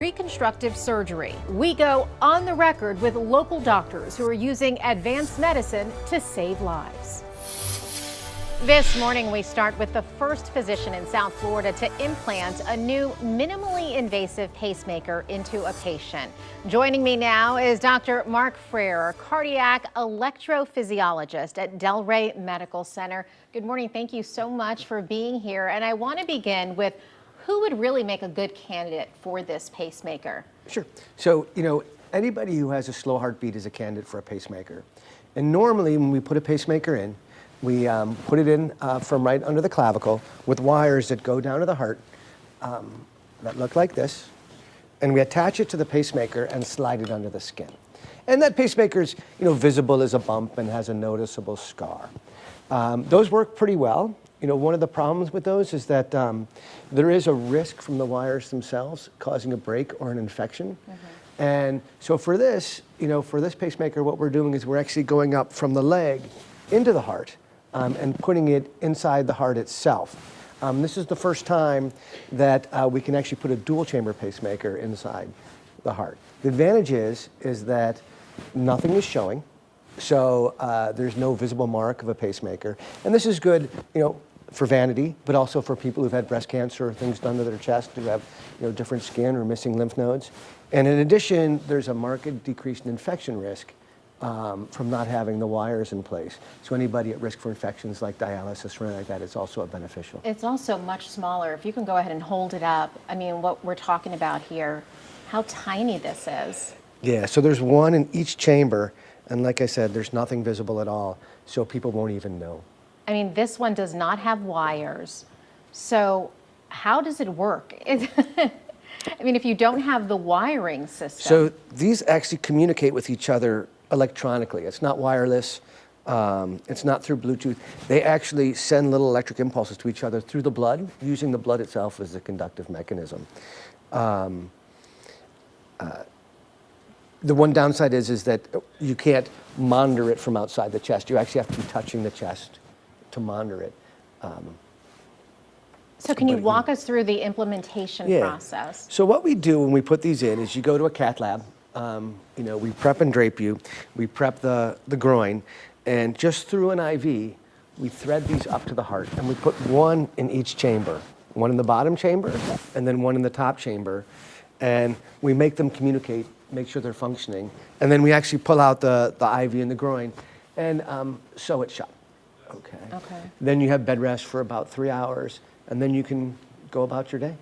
Reconstructive surgery. We go on the record with local doctors who are using advanced medicine to save lives. This morning, we start with the first physician in South Florida to implant a new minimally invasive pacemaker into a patient. Joining me now is Dr. Mark Freer, cardiac electrophysiologist at Delray Medical Center. Good morning. Thank you so much for being here. And I want to begin with who would really make a good candidate for this pacemaker? Sure. So, anybody who has a slow heartbeat is a candidate for a pacemaker. And normally when we put a pacemaker in, we put it in from right under the clavicle with wires that go down to the heart that look like this. And we attach it to the pacemaker and slide it under the skin. And that pacemaker is, visible as a bump and has a noticeable scar. Those work pretty well. One of the problems with those is that there is a risk from the wires themselves causing a break or an infection. Mm-hmm. And so for this, for this pacemaker, what we're doing is we're actually going up from the leg into the heart and putting it inside the heart itself. This is the first time that we can actually put a dual chamber pacemaker inside the heart. The advantage is that nothing is showing. So there's no visible mark of a pacemaker. And this is good, for vanity, but also for people who've had breast cancer or things done to their chest who have, different skin or missing lymph nodes. And in addition, there's a marked decrease in infection risk from not having the wires in place. So anybody at risk for infections like dialysis or anything like that, it's also beneficial. It's also much smaller. If you can go ahead and hold it up, what we're talking about here, how tiny this is. Yeah, so there's one in each chamber. And like I said, there's nothing visible at all, so people won't even know. This one does not have wires. So how does it work? If you don't have the wiring system. So these actually communicate with each other electronically. It's not wireless. It's not through Bluetooth. They actually send little electric impulses to each other through the blood, using the blood itself as a conductive mechanism. The one downside is that you can't monitor it from outside the chest. You actually have to be touching the chest to monitor it. So can you walk us through the implementation process? So what we do when we put these in is you go to a cath lab. We prep and drape you. We prep the groin. And just through an IV, we thread these up to the heart. And we put one in each chamber. One in the bottom chamber, and then one in the top chamber. And we make them communicate, make sure they're functioning. And then we actually pull out the IV in the groin and sew it shut. Okay. Then you have bed rest for about 3 hours, and then you can go about your day.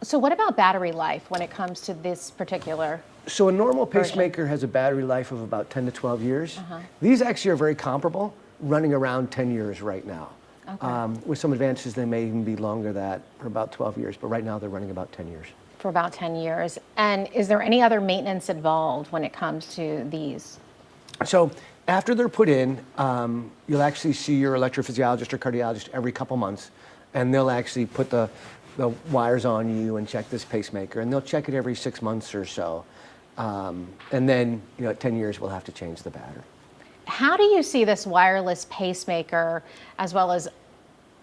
So what about battery life when it comes to this particular So a normal pacemaker version? has a battery life of about 10 to 12 years. Uh-huh. These actually are very comparable, running around 10 years right now. Okay. With some advances, they may even be longer than that, for about 12 years, but right now they're running about 10 years. For about 10 years. And is there any other maintenance involved when it comes to these? So after they're put in, you'll actually see your electrophysiologist or cardiologist every couple months, and they'll actually put the wires on you and check this pacemaker, and they'll check it every 6 months or so. And then, at 10 years, we'll have to change the battery. How do you see this wireless pacemaker as well as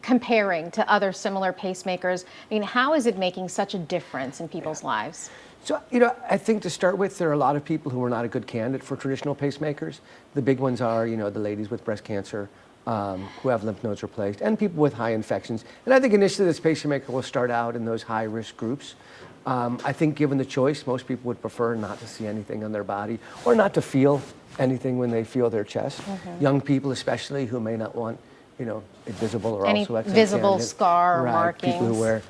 comparing to other similar pacemakers? How is it making such a difference in people's lives? So, I think to start with, there are a lot of people who are not a good candidate for traditional pacemakers. The big ones are, the ladies with breast cancer who have lymph nodes replaced, and people with high infections. And I think initially this pacemaker will start out in those high-risk groups. I think given the choice, most people would prefer not to see anything on their body or not to feel anything when they feel their chest. Mm-hmm. Young people especially who may not want it visible or any also visible scar or right, markings. People who wear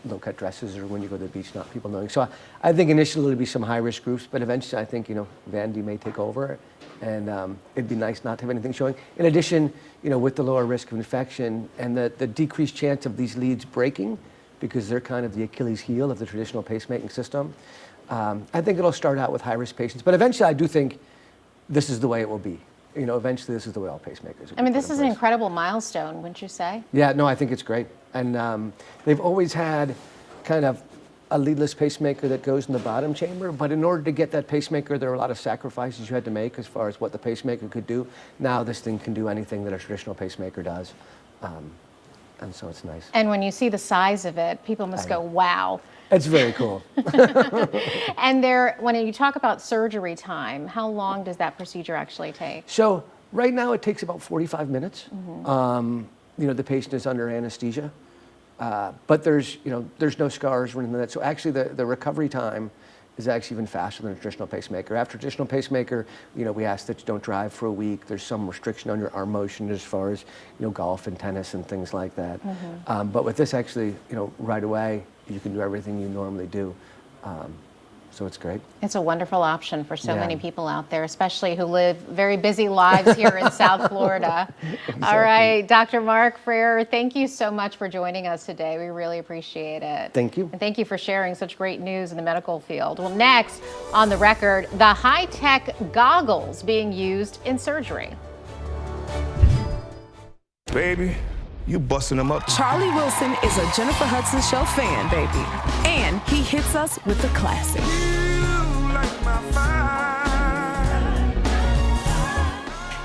low-cut dresses, or when you go to the beach, not people knowing. So I think initially it'll be some high-risk groups, but eventually I think vanity may take over, and it'd be nice not to have anything showing. In addition, with the lower risk of infection and the decreased chance of these leads breaking, because they're kind of the Achilles heel of the traditional pacemaking system, I think it'll start out with high-risk patients, but eventually I do think this is the way it will be. Eventually this is the way all pacemakers will be. This is an incredible milestone, wouldn't you say? Yeah, no, I think it's great. And they've always had kind of a leadless pacemaker that goes in the bottom chamber, but in order to get that pacemaker, there were a lot of sacrifices you had to make as far as what the pacemaker could do. Now this thing can do anything that a traditional pacemaker does. And so it's nice. And when you see the size of it, people must go, wow. It's very cool. And when you talk about surgery time, how long does that procedure actually take? So right now it takes about 45 minutes. The patient is under anesthesia, but there's no scars or anything like that. So actually the recovery time is actually even faster than a traditional pacemaker. After traditional pacemaker, we ask that you don't drive for a week. There's some restriction on your arm motion as far as, golf and tennis and things like that. But with this actually, right away, you can do everything you normally do. So it's great. It's a wonderful option for so Yeah. many people out there, especially who live very busy lives here in South Florida. Exactly. All right, Dr. Mark Freer, thank you so much for joining us today. We really appreciate it. Thank you. And thank you for sharing such great news in the medical field. Well, next on the record, the high-tech goggles being used in surgery. Baby, you busting them up. Charlie Wilson is a Jennifer Hudson Show fan, baby. And he hits us with the classic.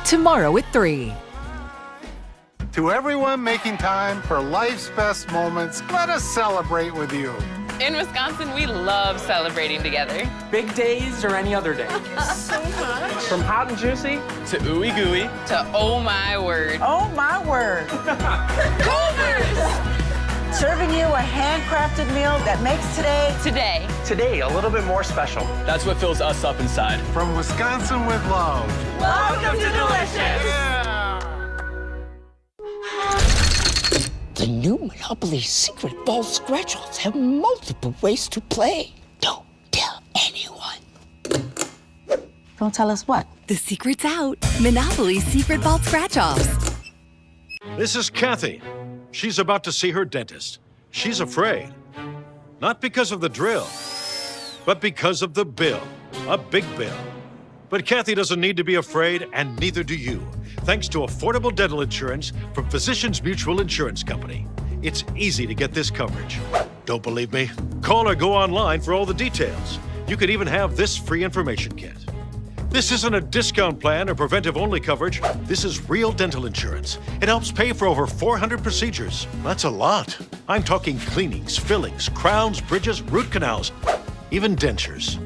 Tomorrow at 3. To everyone making time for life's best moments, let us celebrate with you. In Wisconsin, we love celebrating together. Big days or any other day. So much. From hot and juicy to ooey gooey. To oh my word. Oh my word. Serving you a handcrafted meal that makes Today. Today, a little bit more special. That's what fills us up inside. From Wisconsin with love. Welcome to Delicious. The new Monopoly Secret Ball Scratch-Offs have multiple ways to play. Don't tell anyone. Don't tell us what? The secret's out. Monopoly Secret Ball Scratch-Offs. This is Kathy. She's about to see her dentist. She's afraid. Not because of the drill, but because of the bill. A big bill. But Kathy doesn't need to be afraid, and neither do you, thanks to affordable dental insurance from Physicians Mutual Insurance Company. It's easy to get this coverage. Don't believe me? Call or go online for all the details. You could even have this free information kit. This isn't a discount plan or preventive-only coverage. This is real dental insurance. It helps pay for over 400 procedures. That's a lot. I'm talking cleanings, fillings, crowns, bridges, root canals, even dentures.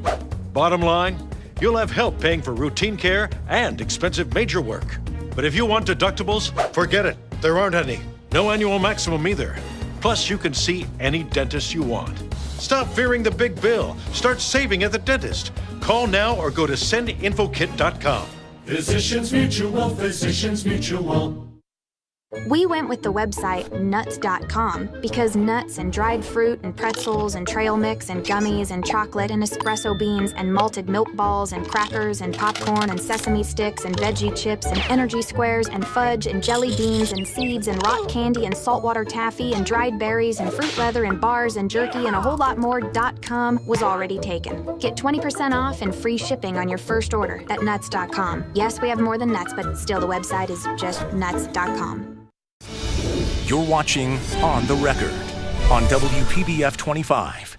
Bottom line, you'll have help paying for routine care and expensive major work. But if you want deductibles, forget it. There aren't any. No annual maximum either. Plus, you can see any dentist you want. Stop fearing the big bill. Start saving at the dentist. Call now or go to sendinfokit.com. Physicians Mutual, Physicians Mutual. We went with the website nuts.com because nuts and dried fruit and pretzels and trail mix and gummies and chocolate and espresso beans and malted milk balls and crackers and popcorn and sesame sticks and veggie chips and energy squares and fudge and jelly beans and seeds and rock candy and saltwater taffy and dried berries and fruit leather and bars and jerky and a whole lot more .com was already taken. Get 20% off and free shipping on your first order at nuts.com. Yes, we have more than nuts, but still the website is just nuts.com. You're watching On the Record on WPBF 25.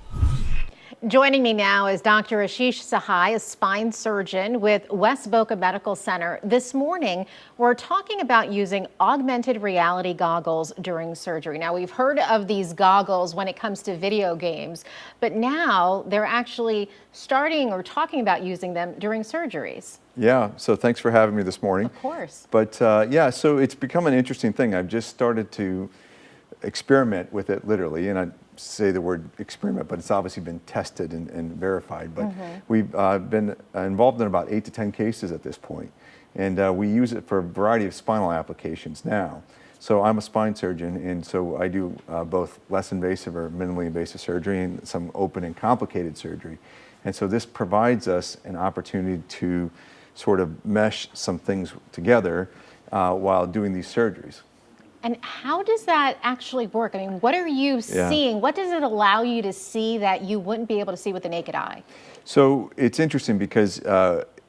Joining me now is Dr. Ashish Sahai, a spine surgeon with West Boca Medical Center. This morning, we're talking about using augmented reality goggles during surgery. Now, we've heard of these goggles when it comes to video games, but now they're actually starting or talking about using them during surgeries. Yeah, so thanks for having me this morning. Of course. But yeah, so it's become an interesting thing. I've just started to experiment with it literally, and I say the word experiment, but it's obviously been tested and verified. But we've been involved in about 8 to 10 cases at this point, and we use it for a variety of spinal applications now. So I'm a spine surgeon, and so I do both less invasive or minimally invasive surgery and some open and complicated surgery. And so this provides us an opportunity to sort of mesh some things together while doing these surgeries. And how does that actually work? I mean, what are you seeing? What does it allow you to see that you wouldn't be able to see with the naked eye? So it's interesting because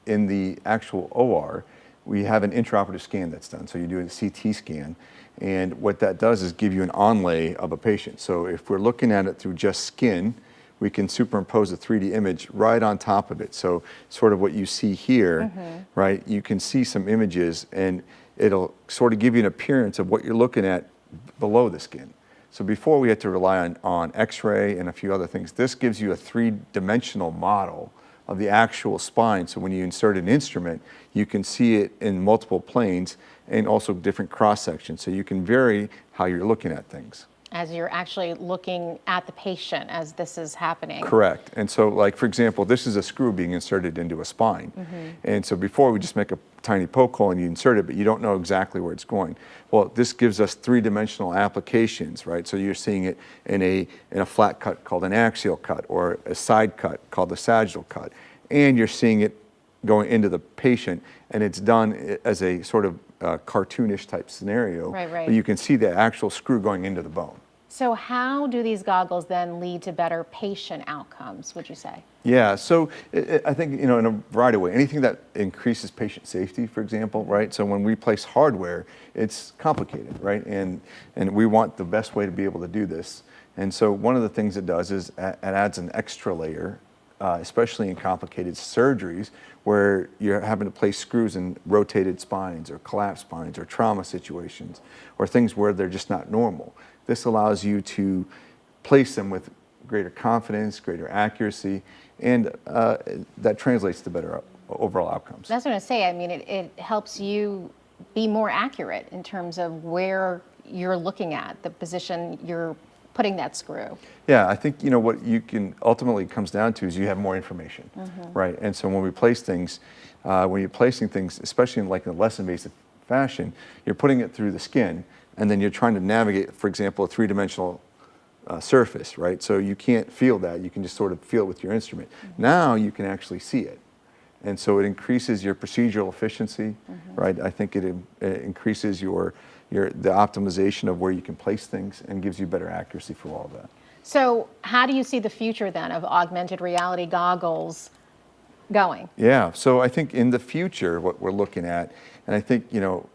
in the actual OR, we have an intraoperative scan that's done. So you do a CT scan, and what that does is give you an onlay of a patient. So if we're looking at it through just skin, we can superimpose a 3D image right on top of it. So sort of what you see here, right, you can see some images and it'll sort of give you an appearance of what you're looking at below the skin. So before we had to rely on X-ray and a few other things. This gives you a three-dimensional model of the actual spine. So when you insert an instrument, you can see it in multiple planes and also different cross-sections. So you can vary how you're looking at things. As you're actually looking at the patient as this is happening. Correct. And so, like, for example, this is a screw being inserted into a spine. And so before we just make a tiny poke hole and you insert it, but you don't know exactly where it's going. Well, this gives us three-dimensional applications, right? So you're seeing it in a flat cut called an axial cut, or a side cut called the sagittal cut. And you're seeing it going into the patient, and it's done as a sort of cartoonish type scenario. Right. But you can see the actual screw going into the bone. So how do these goggles then lead to better patient outcomes, would you say? Yeah, so I think, in a variety of ways. Anything that increases patient safety, for example, right? So when we place hardware, it's complicated, right? And we want the best way to be able to do this. And so one of the things it does is it adds an extra layer, especially in complicated surgeries where you're having to place screws in rotated spines or collapsed spines or trauma situations or things where they're just not normal. This allows you to place them with greater confidence, greater accuracy, and that translates to better overall outcomes. That's what I say. I mean, it helps you be more accurate in terms of where you're looking at, the position you're putting that screw. Yeah, I think, what you can ultimately comes down to is you have more information, right? And so when we place things, when you're placing things, especially in like a less invasive fashion, you're putting it through the skin, and then you're trying to navigate, for example, a three-dimensional surface, right? So you can't feel that. You can just sort of feel it with your instrument. Now you can actually see it. And so it increases your procedural efficiency, right? I think it increases the optimization of where you can place things and gives you better accuracy for all of that. So how do you see the future then of augmented reality goggles going? Yeah, so I think in the future, what we're looking at, and I think,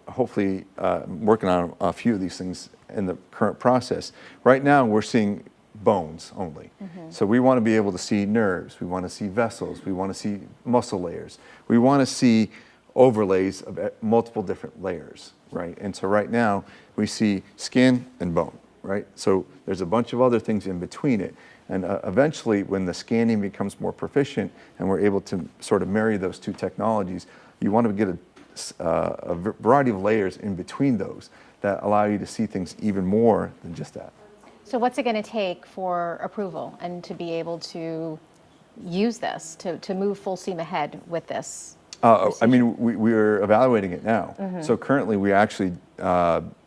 hopefully working on a few of these things in the current process. Right now, we're seeing bones only. So we want to be able to see nerves, we want to see vessels, we want to see muscle layers. We want to see overlays of multiple different layers, right? And so right now, we see skin and bone, right? So there's a bunch of other things in between it. And eventually, when the scanning becomes more proficient and we're able to sort of marry those two technologies, you want to get a variety of layers in between those that allow you to see things even more than just that. So what's it going to take for approval and to be able to use this, to move full steam ahead with this? I mean, we're evaluating it now. So currently, we're actually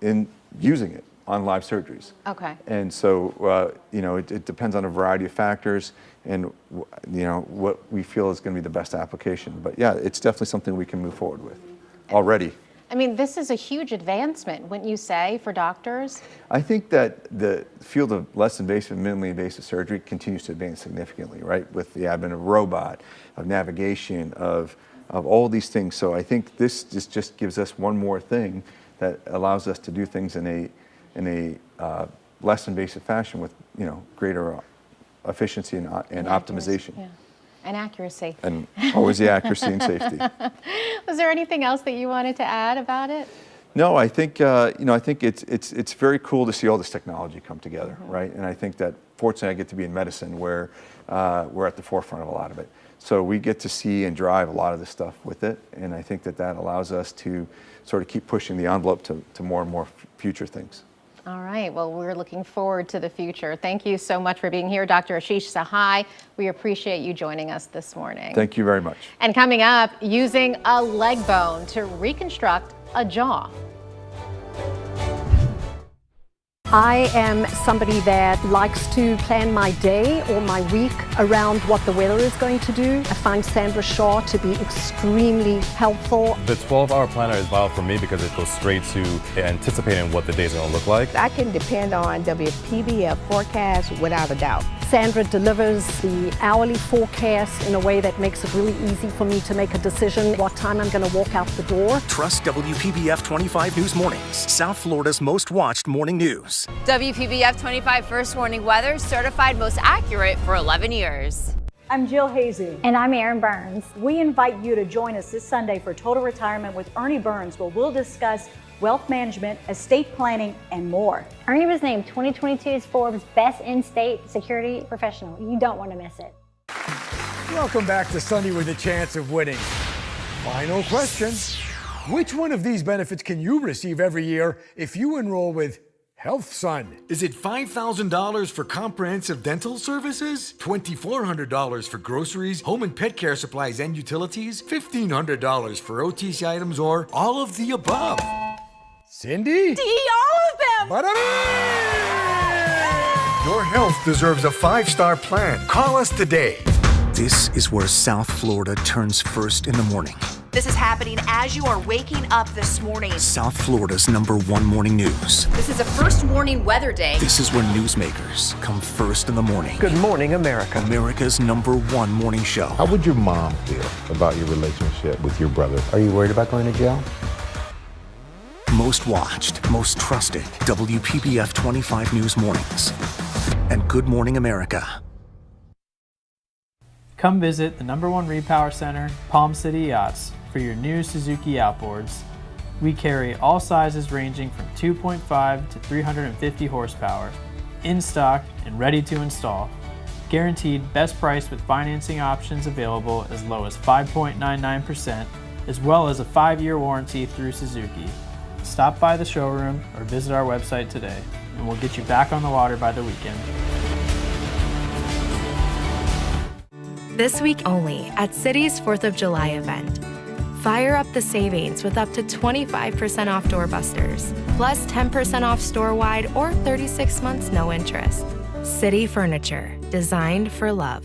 in using it on live surgeries. Okay. And so, it depends on a variety of factors and, what we feel is going to be the best application. But yeah, it's definitely something we can move forward with already. I mean, this is a huge advancement, wouldn't you say, for doctors? I think that the field of less invasive, minimally invasive surgery continues to advance significantly, right? With the advent of robot, of navigation, of all these things. So I think this just gives us one more thing that allows us to do things in a less invasive fashion with, greater efficiency and optimization. Yeah. And accuracy. And always the accuracy and safety. Was there anything else that you wanted to add about it? No, I think I think it's very cool to see all this technology come together, right? And I think that fortunately I get to be in medicine where we're at the forefront of a lot of it. So we get to see and drive a lot of this stuff with it, and I think that allows us to sort of keep pushing the envelope to more and more future things. All right, well, we're looking forward to the future. Thank you so much for being here, Dr. Ashish Sahai. We appreciate you joining us this morning. Thank you very much. And coming up, using a leg bone to reconstruct a jaw. I am somebody that likes to plan my day or my week around what the weather is going to do. I find Sandra Shaw to be extremely helpful. The 12-hour planner is vital for me because it goes straight to anticipating what the day is going to look like. I can depend on WPBF forecast without a doubt. Sandra delivers the hourly forecast in a way that makes it really easy for me to make a decision what time I'm going to walk out the door. Trust WPBF 25 News Mornings, South Florida's most watched morning news. WPBF 25 First Warning Weather, certified most accurate for 11 years. I'm Jill Hazy. And I'm Erin Burns. We invite you to join us this Sunday for Total Retirement with Ernie Burns, where we'll discuss wealth management, estate planning, and more. Ernie was named 2022's Forbes Best In-State Security Professional. You don't want to miss it. Welcome back to Sunday with a Chance of Winning. Final question. Which one of these benefits can you receive every year if you enroll with HealthSun? Is it $5,000 for comprehensive dental services? $2,400 for groceries, home and pet care supplies and utilities? $1,500 for OTC items, or all of the above? Cindy? D, all of them! Your health deserves a 5-star plan. Call us today. This is where South Florida turns first in the morning. This is happening as you are waking up this morning. South Florida's #1 morning news. This is a first warning weather day. This is where newsmakers come first in the morning. Good morning, America. America's #1 morning show. How would your mom feel about your relationship with your brother? Are you worried about going to jail? Most watched, most trusted, WPBF 25 News Mornings. And Good Morning America. Come visit the #1 Repower Center, Palm City Yachts, for your new Suzuki outboards. We carry all sizes ranging from 2.5 to 350 horsepower, in stock and ready to install. Guaranteed best price with financing options available as low as 5.99%, as well as a 5-year warranty through Suzuki. Stop by the showroom or visit our website today, and we'll get you back on the water by the weekend. This week only at City's 4th of July event. Fire up the savings with up to 25% off doorbusters, plus 10% off store-wide or 36 months no interest. City Furniture, designed for love.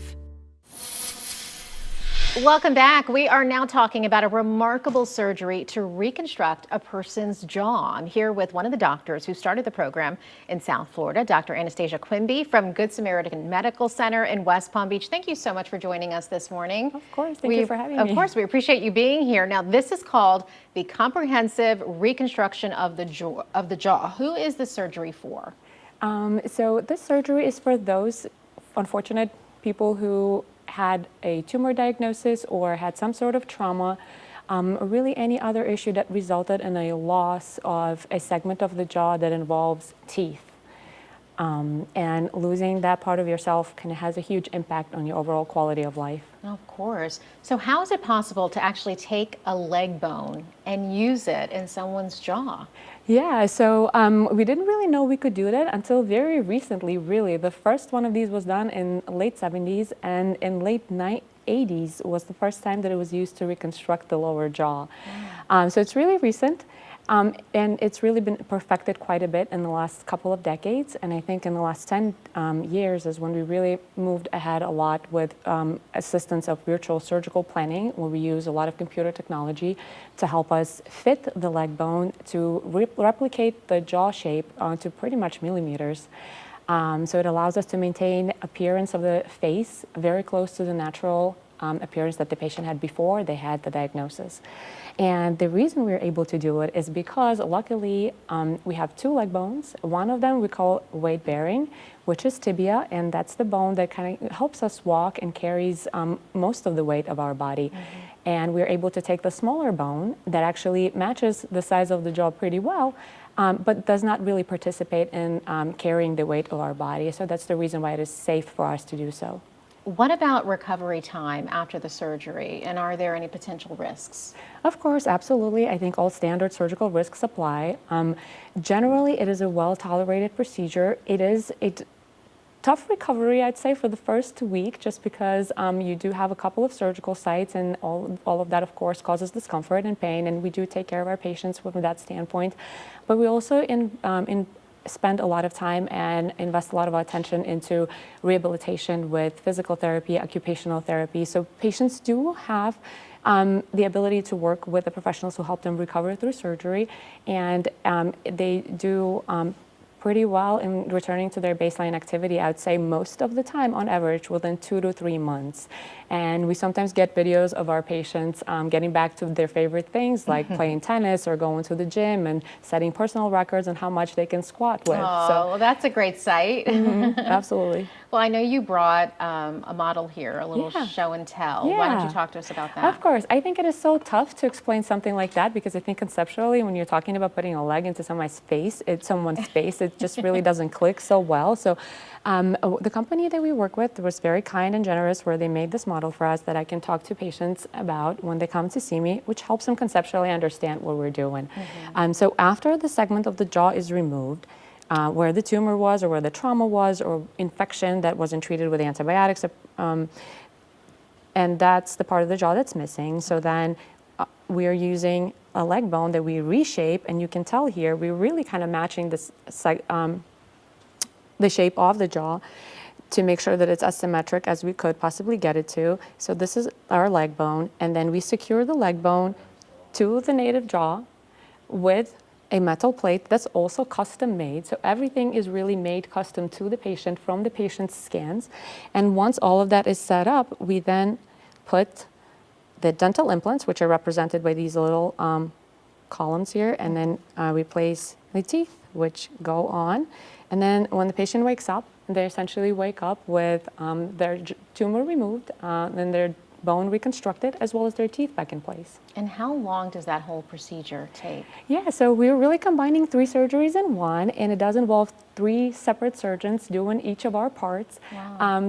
Welcome back. We are now talking about a remarkable surgery to reconstruct a person's jaw. I'm here with one of the doctors who started the program in South Florida, Dr. Anastasia Quimby from Good Samaritan Medical Center in West Palm Beach. Thank you so much for joining us this morning. Of course. Thank you for having me. Of course. We appreciate you being here. Now, this is called the Comprehensive Reconstruction of the Jaw. Who is the surgery for? So this surgery is for those unfortunate people who had a tumor diagnosis or had some sort of trauma, or really any other issue that resulted in a loss of a segment of the jaw that involves teeth. And losing that part of yourself has a huge impact on your overall quality of life. Of course. So how is it possible to actually take a leg bone and use it in someone's jaw? Yeah, so we didn't really know we could do that until very recently, really. The first one of these was done in late 70s, and in late 80s was the first time that it was used to reconstruct the lower jaw. So it's really recent. And it's really been perfected quite a bit in the last couple of decades. And I think in the last 10 years is when we really moved ahead a lot with assistance of virtual surgical planning, where we use a lot of computer technology to help us fit the leg bone to replicate the jaw shape to pretty much millimeters. So it allows us to maintain appearance of the face very close to the natural appearance that the patient had before they had the diagnosis. And the reason we're able to do it is because luckily we have 2 leg bones. One of them we call weight bearing, which is tibia, and that's the bone that kind of helps us walk and carries most of the weight of our body. And we're able to take the smaller bone that actually matches the size of the jaw pretty well, but does not really participate in carrying the weight of our body. So that's the reason why it is safe for us to do so. What about recovery time after the surgery, and are there any potential risks? Of course, absolutely. I think all standard surgical risks apply. Generally, it is a well-tolerated procedure. It is a tough recovery, I'd say, for the first week, just because you do have a couple of surgical sites, and all of that, of course, causes discomfort and pain, and we do take care of our patients from that standpoint. But we also spend a lot of time and invest a lot of our attention into rehabilitation with physical therapy, occupational therapy. So patients do have the ability to work with the professionals who help them recover through surgery, and they do pretty well in returning to their baseline activity, I would say most of the time on average within 2 to 3 months. And we sometimes get videos of our patients getting back to their favorite things like playing tennis or going to the gym and setting personal records on how much they can squat with. Oh, well, that's a great sight. Absolutely. Well, I know you brought a model here, a little Yeah. show and tell. Why don't Yeah. you talk to us about that? Of course. I think it is so tough to explain something like that because I think conceptually, when you're talking about putting a leg into someone's face, it just really doesn't click so well. So the company that we work with was very kind and generous where they made this model for us that I can talk to patients about when they come to see me, which helps them conceptually understand what we're doing. So after the segment of the jaw is removed, where the tumor was or where the trauma was or infection that wasn't treated with antibiotics, and that's the part of the jaw that's missing. So then we are using a leg bone that we reshape, and you can tell here we're really kind of matching this, the shape of the jaw to make sure that it's as symmetric as we could possibly get it to. So this is our leg bone, and then we secure the leg bone to the native jaw with a metal plate that's also custom made. So everything is really made custom to the patient from the patient's scans. And once all of that is set up, we then put the dental implants, which are represented by these little columns here, and then we place the teeth, which go on. And then when the patient wakes up, they essentially wake up with their tumor removed, and their bone reconstructed, as well as their teeth back in place. And how long does that whole procedure take? Yeah, so we're really combining 3 surgeries in one, and it does involve 3 separate surgeons doing each of our parts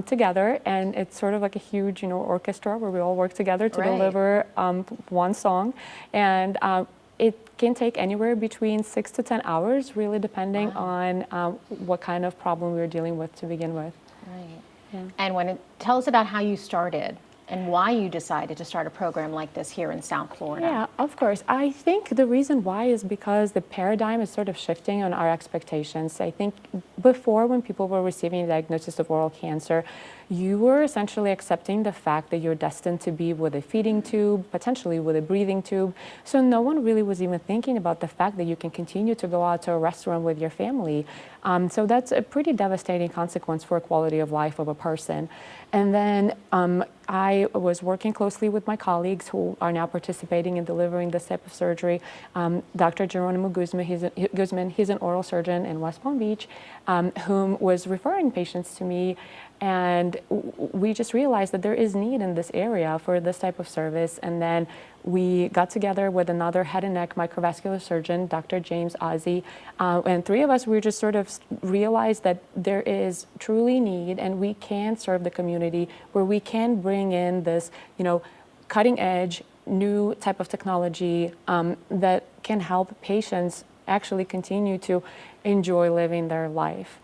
together, and it's sort of like a huge, orchestra where we all work together to deliver one song, and it can take anywhere between 6 to 10 hours, really depending on what kind of problem we were dealing with to begin with. Right. Yeah. And tell us about how you started and why you decided to start a program like this here in South Florida. Yeah, of course. I think the reason why is because the paradigm is sort of shifting on our expectations. I think before, when people were receiving a diagnosis of oral cancer, you were essentially accepting the fact that you're destined to be with a feeding tube, potentially with a breathing tube. So no one really was even thinking about the fact that you can continue to go out to a restaurant with your family. So that's a pretty devastating consequence for quality of life of a person. And then I was working closely with my colleagues who are now participating in delivering this type of surgery. Dr. Geronimo Guzman, he's an oral surgeon in West Palm Beach, whom was referring patients to me. And we just realized that there is need in this area for this type of service. And then we got together with another head and neck microvascular surgeon, Dr. James Ozzie, and 3 of us, we just sort of realized that there is truly need, and we can serve the community where we can bring in this, cutting edge, new type of technology that can help patients actually continue to enjoy living their life.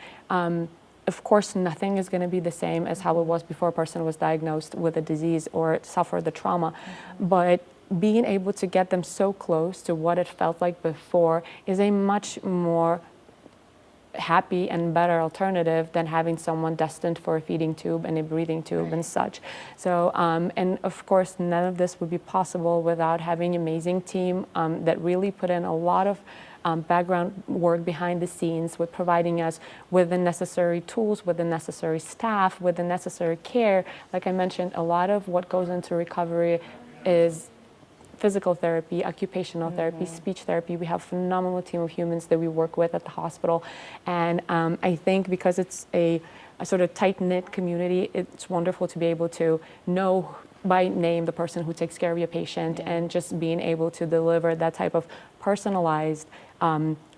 Of course, nothing is going to be the same as how it was before a person was diagnosed with a disease or suffered the trauma, but being able to get them so close to what it felt like before is a much more happy and better alternative than having someone destined for a feeding tube and a breathing tube and such. So, and of course, none of this would be possible without having an amazing team that really put in a lot of background work behind the scenes with providing us with the necessary tools, with the necessary staff, with the necessary care. Like I mentioned, a lot of what goes into recovery is physical therapy, occupational therapy, speech therapy. We have a phenomenal team of humans that we work with at the hospital. And I think because it's a sort of tight-knit community, it's wonderful to be able to know by name the person who takes care of your patient and just being able to deliver that type of personalized,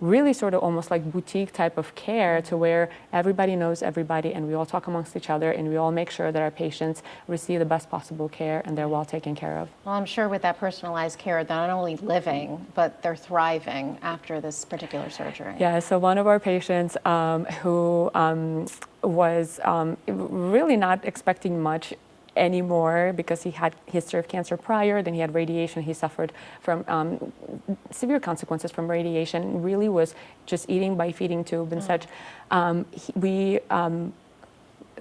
really sort of almost like boutique type of care to where everybody knows everybody and we all talk amongst each other and we all make sure that our patients receive the best possible care and they're well taken care of. Well, I'm sure with that personalized care, they're not only living, but they're thriving after this particular surgery. Yeah, so one of our patients who was really not expecting much anymore because he had history of cancer prior, then he had radiation, he suffered from severe consequences from radiation, really was just eating by feeding tube and such. We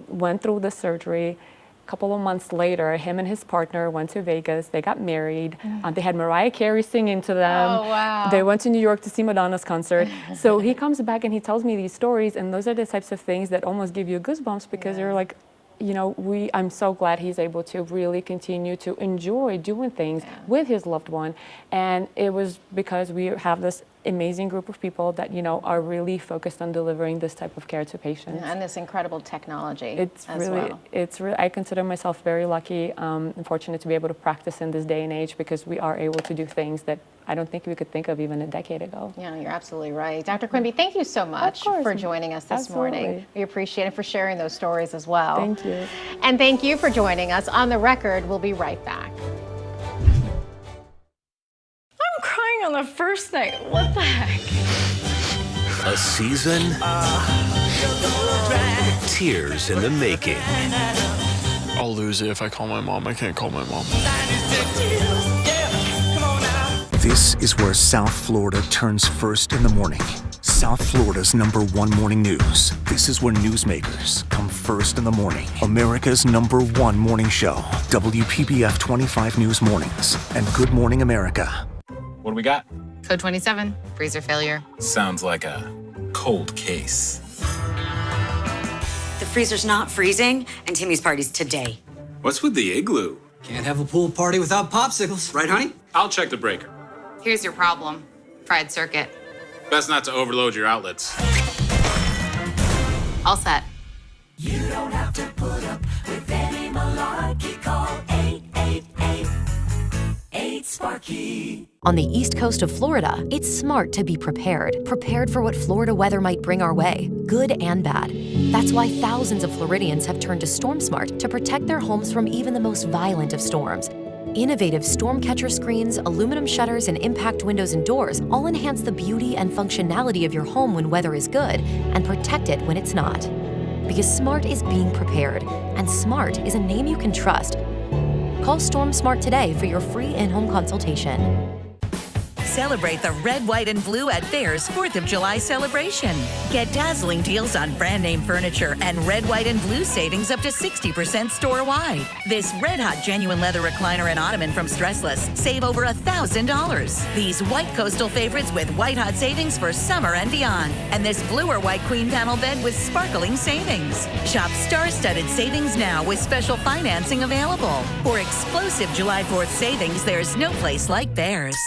went through the surgery. A couple of months later, him and his partner went to Vegas, they got married, they had Mariah Carey singing to them. Oh, wow. They went to New York to see Madonna's concert. So he comes back and he tells me these stories, and those are the types of things that almost give you goosebumps because you're like, I'm so glad he's able to really continue to enjoy doing things with his loved one. And it was because we have this amazing group of people that, you know, are really focused on delivering this type of care to patients. And this incredible technology It's as really, well. it's really, I consider myself very lucky and fortunate to be able to practice in this day and age, because we are able to do things that I don't think we could think of even a decade ago. Yeah, you're absolutely right. Dr. Quimby, thank you so much for joining us this morning. We appreciate it, for sharing those stories as well. Thank you. And thank you for joining us. On the Record, we'll be right back. I'm crying on the first night. What the heck? A season? Tears in the making. I'll lose it if I call my mom. I can't call my mom. This is where South Florida turns first in the morning. South Florida's #1 morning news. This is where newsmakers come first in the morning. America's #1 morning show. WPBF 25 News Mornings and Good Morning America. What do we got? Code 27, freezer failure. Sounds like a cold case. The freezer's not freezing, and Timmy's party's today. What's with the igloo? Can't have a pool party without popsicles, right, honey? I'll check the breaker. Here's your problem. Fried circuit. Best not to overload your outlets. All set. You don't have to put up with any malarkey. Call 888-8-SPARKY. On the east coast of Florida, it's smart to be prepared. Prepared for what Florida weather might bring our way, good and bad. That's why thousands of Floridians have turned to StormSmart to protect their homes from even the most violent of storms. Innovative storm catcher screens, aluminum shutters, and impact windows and doors all enhance the beauty and functionality of your home when weather is good and protect it when it's not. Because smart is being prepared, and smart is a name you can trust. Call StormSmart today for your free in-home consultation. Celebrate the red, white, and blue at Behr's 4th of July celebration. Get dazzling deals on brand name furniture and red, white, and blue savings up to 60% store-wide. This red-hot genuine leather recliner and ottoman from Stressless, save over $1,000. These white coastal favorites with white-hot savings for summer and beyond. And this blue or white queen panel bed with sparkling savings. Shop star-studded savings now with special financing available. For explosive July 4th savings, there's no place like Behr's.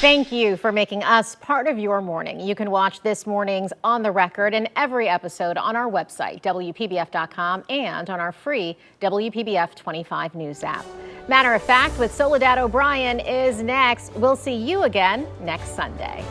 Thank you for making us part of your morning. You can watch this morning's On the Record and every episode on our website, WPBF.com, and on our free WPBF 25 News app. Matter of Fact with Soledad O'Brien is next. We'll see you again next Sunday.